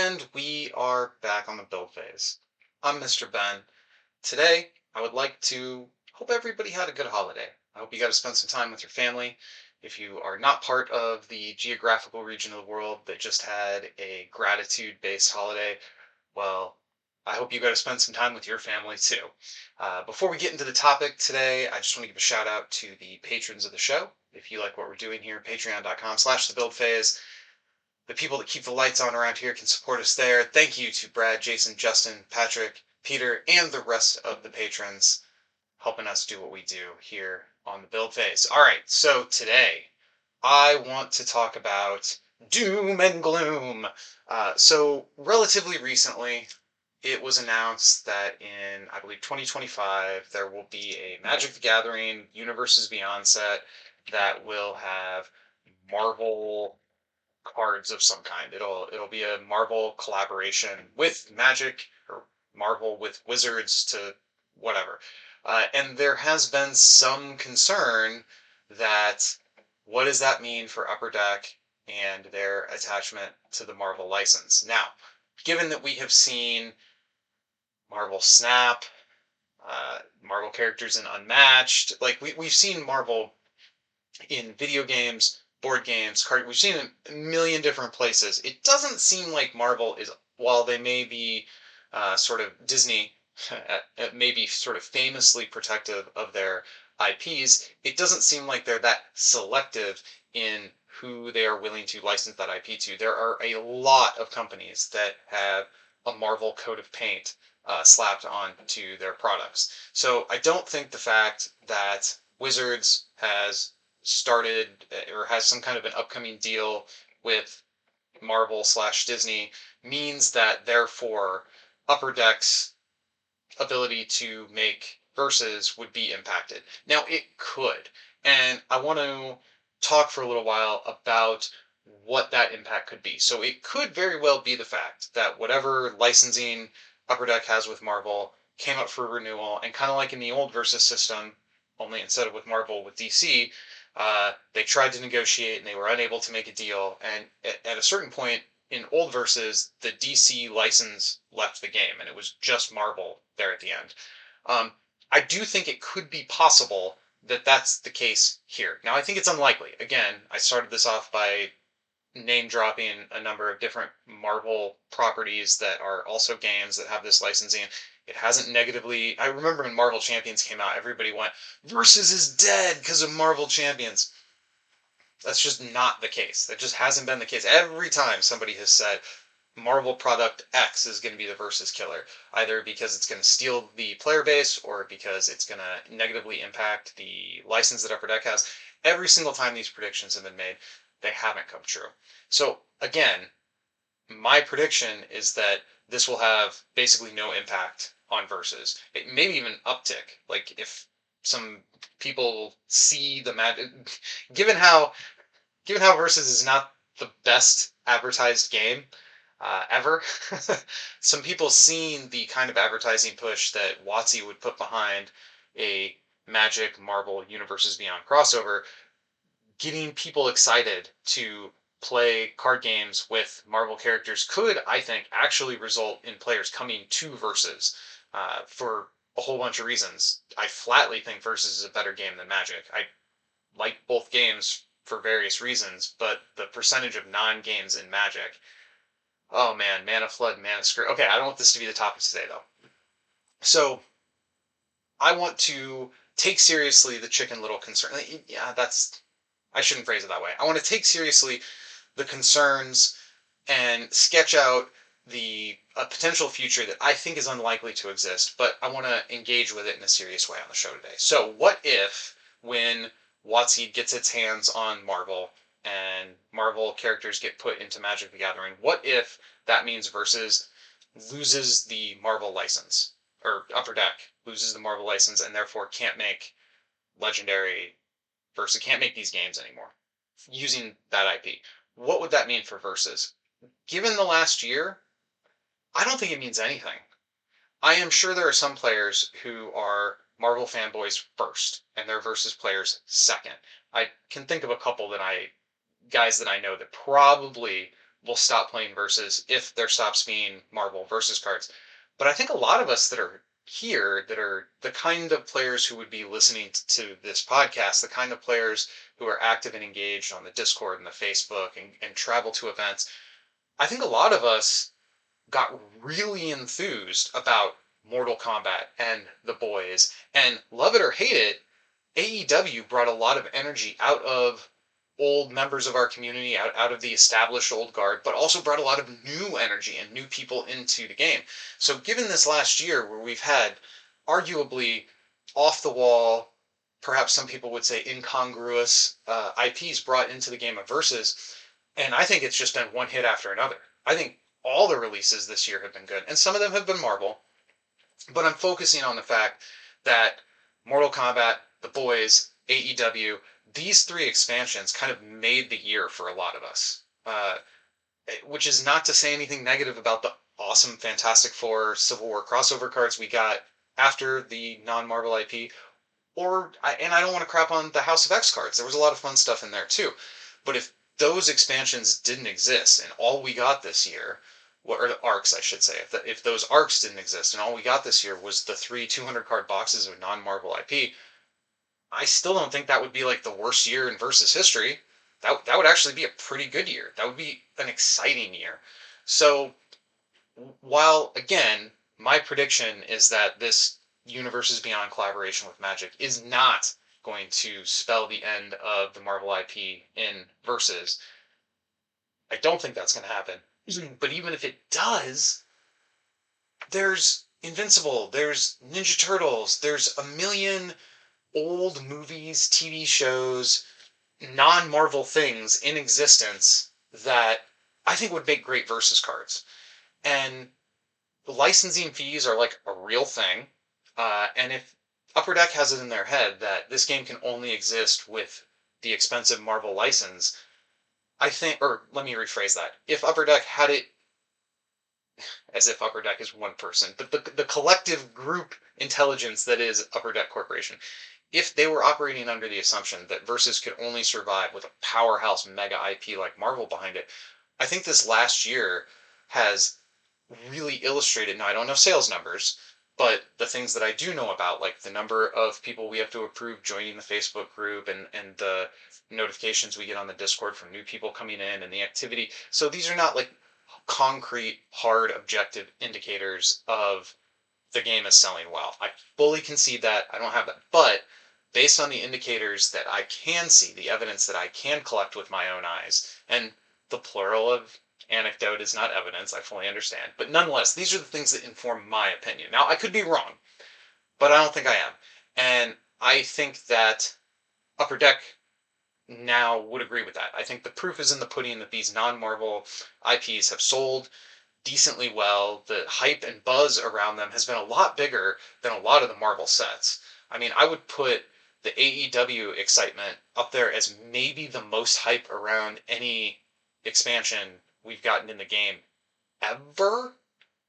And we are back on the build phase. I'm Mr. Ben. Today, I would like to hope everybody had a good holiday. I hope you got to spend some time with your family. If you are not part of the geographical region of the world that just had a gratitude-based holiday, well, I hope you got to spend some time with your family too. Before we get into the topic today, I just want to give a shout out to the patrons of the show. If you like what we're doing here, patreon.com/thebuildphase. The people that keep the lights on around here can support us there. Thank you to Brad, Jason, Justin, Patrick, Peter, and the rest of the patrons helping us do what we do here on the build phase. All right, so today I want to talk about doom and gloom. So relatively recently, it was announced that in, I believe, 2025, there will be a Magic the Gathering Universes Beyond set that will have Marvel cards of some kind. It'll be a Marvel collaboration with Magic or Marvel with Wizards to whatever. And there has been some concern that what does that mean for Upper Deck and their attachment to the Marvel license? Now, given that we have seen Marvel Snap, Marvel characters in Unmatched, like we've seen Marvel in video games, board games, we've seen it a million different places. It doesn't seem like Marvel is, while they may be sort of Disney, maybe sort of famously protective of their IPs, it doesn't seem like they're that selective in who they are willing to license that IP to. There are a lot of companies that have a Marvel coat of paint slapped onto their products. So I don't think the fact that Wizards has started or has some kind of an upcoming deal with Marvel/Disney means that therefore Upper Deck's ability to make verses would be impacted. Now it could, and I want to talk for a little while about what that impact could be. So it could very well be the fact that whatever licensing Upper Deck has with Marvel came up for renewal, and kind of like in the old versus system, only instead of with Marvel, with DC, they tried to negotiate and they were unable to make a deal. And at a certain point in old verses, the DC license left the game, and it was just Marvel there at the end. I do think it could be possible that that's the case here. Now, I think it's unlikely. Again, I started this off by name dropping a number of different Marvel properties that are also games that have this licensing. It hasn't negatively. I remember when Marvel Champions came out, everybody went, Versus is dead because of Marvel Champions. That's just not the case. That just hasn't been the case. Every time somebody has said Marvel product X is going to be the Versus killer, either because it's going to steal the player base or because it's going to negatively impact the license that Upper Deck has, every single time these predictions have been made, they haven't come true. So again, my prediction is that this will have basically no impact on Versus. It maybe even uptick. Like if some people see the magic, given how Versus is not the best advertised game ever, some people seeing the kind of advertising push that WotC would put behind a Magic Marvel Universes Beyond crossover, getting people excited to play card games with Marvel characters could, I think, actually result in players coming to Versus for a whole bunch of reasons. I flatly think Versus is a better game than Magic. I like both games for various reasons, but the percentage of non-games in Magic, oh man, Mana Flood, Mana Screw. Okay, I don't want this to be the topic today, though. So, I want to take seriously the Chicken Little concern. Yeah, I shouldn't phrase it that way. I want to take seriously the concerns and sketch out a potential future that I think is unlikely to exist, but I want to engage with it in a serious way on the show today. So, what if when WotC gets its hands on Marvel and Marvel characters get put into Magic the Gathering, what if that means Versus loses the Marvel license, or Upper Deck loses the Marvel license and therefore can't make Legendary Versus, can't make these games anymore using that IP? What would that mean for Versus? Given the last year, I don't think it means anything. I am sure there are some players who are Marvel fanboys first, and they're Versus players second. I can think of a couple guys that I know that probably will stop playing Versus if there stops being Marvel Versus cards. But I think a lot of us that are here, that are the kind of players who would be listening to this podcast, the kind of players who are active and engaged on the Discord and the Facebook and travel to events, I think a lot of us got really enthused about Mortal Kombat and the boys. And love it or hate it, AEW brought a lot of energy out of old members of our community, out of the established old guard, but also brought a lot of new energy and new people into the game. So, given this last year where we've had arguably off the wall, perhaps some people would say incongruous IPs brought into the game of Versus, and I think it's just been one hit after another. I think all the releases this year have been good, and some of them have been Marvel, but I'm focusing on the fact that Mortal Kombat, The Boys, AEW, these three expansions kind of made the year for a lot of us. Which is not to say anything negative about the awesome Fantastic Four Civil War crossover cards we got after the non-Marvel IP, and I don't want to crap on the House of X cards. There was a lot of fun stuff in there too. But if those expansions didn't exist and all we got this year, or the arcs, I should say, if those arcs didn't exist and all we got this year was the three 200 card boxes of non-Marvel IP, I still don't think that would be like the worst year in Versus history. That would actually be a pretty good year. That would be an exciting year. So while again, my prediction is that this Universes Beyond collaboration with Magic is not going to spell the end of the Marvel IP in Versus. I don't think that's going to happen. But even if it does, there's Invincible, there's Ninja Turtles, there's a million old movies, TV shows, non-Marvel things in existence that I think would make great Versus cards. And the licensing fees are like a real thing. And if Upper Deck has it in their head that this game can only exist with the expensive Marvel license, I think, or let me rephrase that. If Upper Deck had it, as if Upper Deck is one person, but the collective group intelligence that is Upper Deck Corporation, if they were operating under the assumption that Versus could only survive with a powerhouse mega IP like Marvel behind it, I think this last year has really illustrated. Now, I don't know sales numbers, but the things that I do know about, like the number of people we have to approve joining the Facebook group and the notifications we get on the Discord from new people coming in and the activity. So these are not like concrete, hard, objective indicators of the game is selling well. I fully concede that. I don't have that. But based on the indicators that I can see, the evidence that I can collect with my own eyes, and the plural of anecdote is not evidence, I fully understand. But nonetheless, these are the things that inform my opinion. Now, I could be wrong, but I don't think I am. And I think that Upper Deck now would agree with that. I think the proof is in the pudding that these non-Marvel IPs have sold decently well. The hype and buzz around them has been a lot bigger than a lot of the Marvel sets. I mean, I would put the AEW excitement up there as maybe the most hype around any expansion we've gotten in the game ever.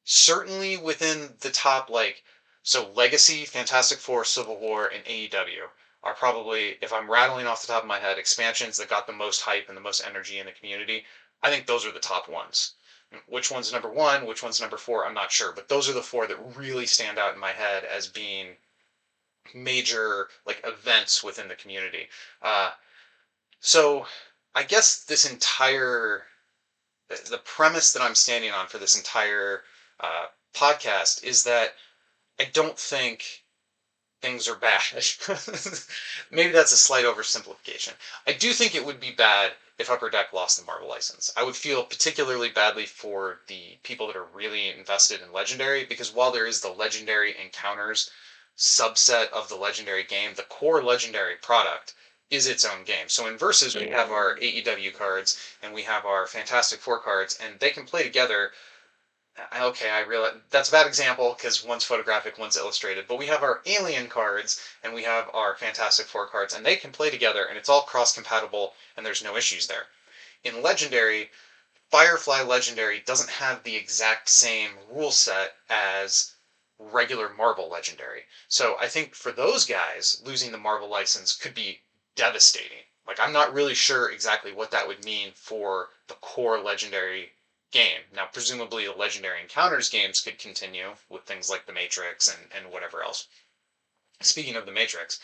Certainly within the top, like, so Legacy, Fantastic Four, Civil War, and AEW are probably, if I'm rattling off the top of my head, expansions that got the most hype and the most energy in the community. I think those are the top ones. Which one's number one, which one's number four, I'm not sure. But those are the four that really stand out in my head as being major like events within the community. So I guess this entire the premise that I'm standing on for this entire podcast is that I don't think things are bad. Maybe that's a slight oversimplification. I do think it would be bad if Upper Deck lost the Marvel license. I would feel particularly badly for the people that are really invested in Legendary, because while there is the Legendary Encounters subset of the Legendary game, the core Legendary product is its own game. So in Versus, we have our AEW cards and we have our Fantastic Four cards, and they can play together. Okay, I realize that's a bad example because one's photographic, one's illustrated. But we have our Alien cards and we have our Fantastic Four cards, and they can play together, and it's all cross-compatible, and there's no issues there. In Legendary, Firefly Legendary doesn't have the exact same rule set as regular Marvel Legendary. So I think for those guys, losing the Marvel license could be devastating. Like, I'm not really sure exactly what that would mean for the core Legendary game. Now, presumably, the Legendary Encounters games could continue with things like the Matrix and whatever else. Speaking of the Matrix,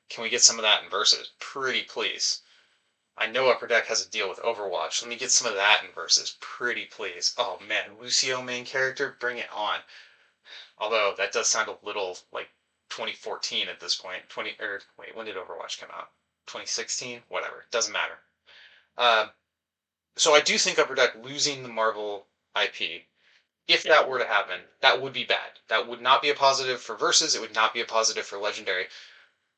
can we get some of that in Versus? Pretty please. I know Upper Deck has a deal with Overwatch. Let me get some of that in Versus. Pretty please. Oh man, Lucio main character, bring it on. Although that does sound a little like 2014 at this point. 20 or wait, when did Overwatch come out? 2016? Whatever. Doesn't matter. Uh, so I do think Upper Deck losing the Marvel IP, if that were to happen, that would be bad. That would not be a positive for Versus. It would not be a positive for Legendary.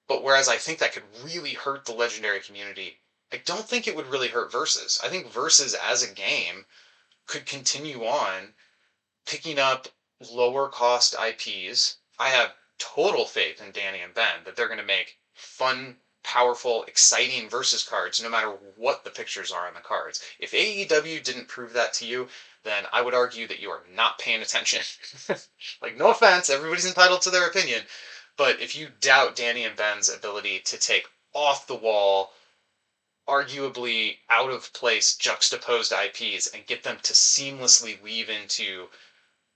But whereas I think that could really hurt the Legendary community, I don't think it would really hurt Versus. I think Versus as a game could continue on picking up lower cost IPs. I have total faith in Danny and Ben that they're going to make fun, powerful, exciting Versus cards no matter what the pictures are on the cards. If AEW didn't prove that to you, then I would argue that you are not paying attention. Like, no offense, everybody's entitled to their opinion, but if you doubt Danny and Ben's ability to take off the wall, arguably out of place juxtaposed IPs and get them to seamlessly weave into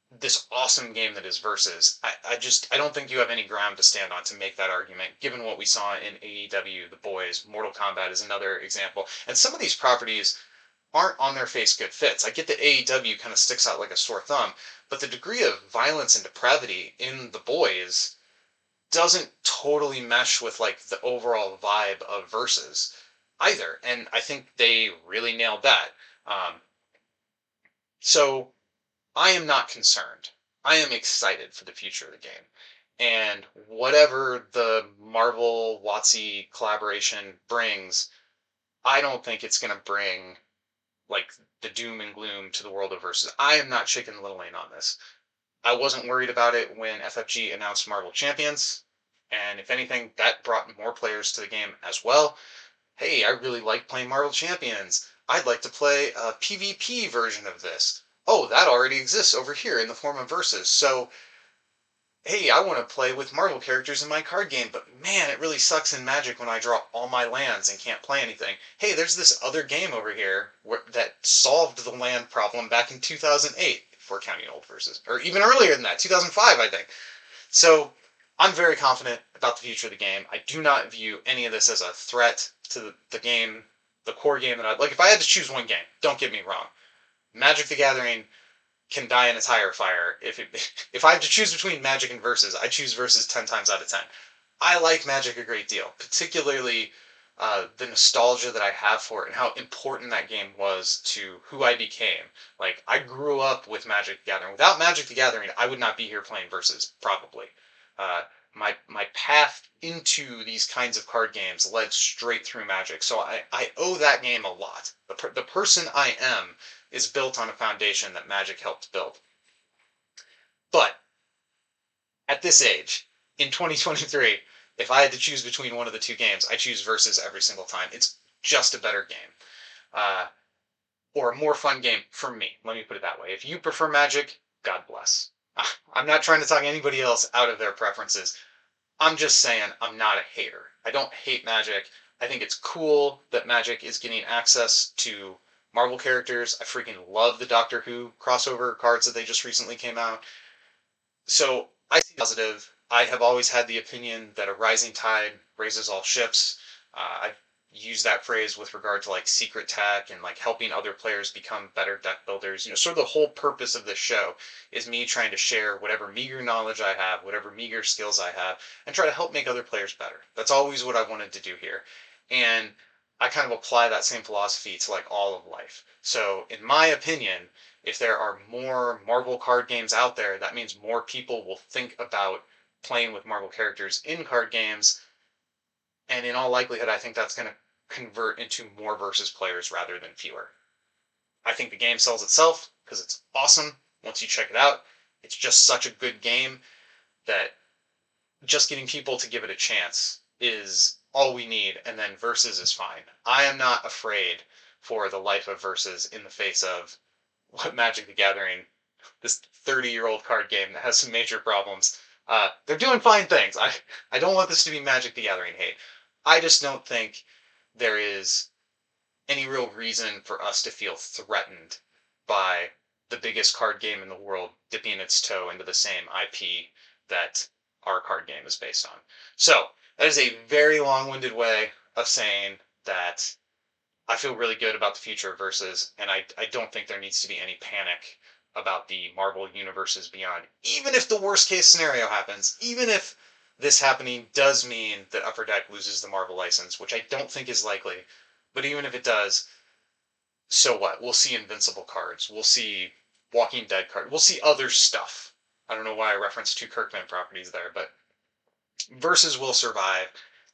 this awesome game that is Versus, I don't think you have any ground to stand on to make that argument, given what we saw in AEW, The Boys, Mortal Kombat is another example. And some of these properties aren't on their face good fits. I get that AEW kind of sticks out like a sore thumb, but the degree of violence and depravity in The Boys doesn't totally mesh with like the overall vibe of Versus either. And I think they really nailed that. So I am not concerned. I am excited for the future of the game. And whatever the Marvel WotC collaboration brings, I don't think it's going to bring like the doom and gloom to the world of Versus. I am not Chicken Little Lane on this. I wasn't worried about it when FFG announced Marvel Champions, and if anything, that brought more players to the game as well. Hey, I really like playing Marvel Champions. I'd like to play a PvP version of this. Oh, that already exists over here in the form of Versus. So, hey, I want to play with Marvel characters in my card game, but man, it really sucks in Magic when I draw all my lands and can't play anything. Hey, there's this other game over here that solved the land problem back in 2008, if we're counting old Versus, or even earlier than that, 2005, I think. So, I'm very confident about the future of the game. I do not view any of this as a threat to the game, the core game that I like. If I had to choose one game, don't get me wrong, Magic the Gathering can die in a tire fire. If I have to choose between Magic and Versus, I choose Versus 10 times out of 10. I like Magic a great deal, particularly the nostalgia that I have for it and how important that game was to who I became. Like, I grew up with Magic the Gathering. Without Magic the Gathering, I would not be here playing Versus, probably. Uh, my path into these kinds of card games led straight through Magic, so I owe that game a lot. The person I am is built on a foundation that Magic helped build. But at this age, in 2023, if I had to choose between one of the two games, I choose Versus every single time. It's just a better game. Or a more fun game for me. Let me put it that way. If you prefer Magic, God bless. I'm not trying to talk anybody else out of their preferences. I'm just saying I'm not a hater. I don't hate Magic. I think it's cool that Magic is getting access to Marvel characters. I freaking love the Doctor Who crossover cards that they just recently came out. So I see positive. I have always had the opinion that a rising tide raises all ships. I've used that phrase with regard to like secret tech and like helping other players become better deck builders. You know, sort of the whole purpose of this show is me trying to share whatever meager knowledge I have, whatever meager skills I have, and try to help make other players better. That's always what I wanted to do here. And I kind of apply that same philosophy to like all of life. So, in my opinion, if there are more Marvel card games out there, that means more people will think about playing with Marvel characters in card games. And in all likelihood, I think that's going to convert into more Versus players rather than fewer. I think the game sells itself because it's awesome once you check it out. It's just such a good game that just getting people to give it a chance is all we need, and then Versus is fine. I am not afraid for the life of Versus in the face of what Magic the Gathering, this 30-year-old card game that has some major problems. They're doing fine things. I don't want this to be Magic the Gathering hate. I just don't think there is any real reason for us to feel threatened by the biggest card game in the world dipping its toe into the same IP that our card game is based on. So, that is a very long winded way of saying that I feel really good about the future of Versus, and I don't think there needs to be any panic about the Marvel Universes Beyond. Even if the worst case scenario happens, even if this happening does mean that Upper Deck loses the Marvel license, which I don't think is likely, but even if it does, so what? We'll see Invincible cards. We'll see Walking Dead cards. We'll see other stuff. I don't know why I referenced two Kirkman properties there, but Versus will survive,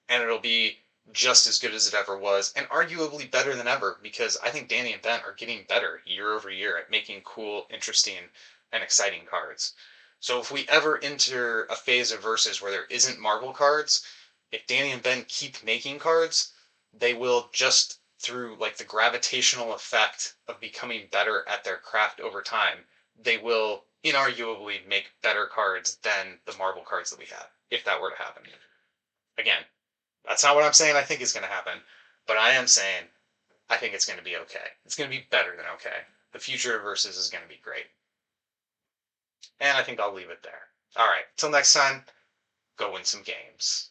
and it'll be just as good as it ever was, and arguably better than ever, because I think Danny and Ben are getting better year over year at making cool, interesting, and exciting cards. So if we ever enter a phase of Versus where there isn't Marvel cards, if Danny and Ben keep making cards, they will just through like the gravitational effect of becoming better at their craft over time, they will inarguably make better cards than the Marvel cards that we have, if that were to happen. Again, that's not what I'm saying I think is going to happen, but I am saying I think it's going to be okay. It's going to be better than okay. The future of Versus is going to be great. And I think I'll leave it there. All right, till next time, go win some games.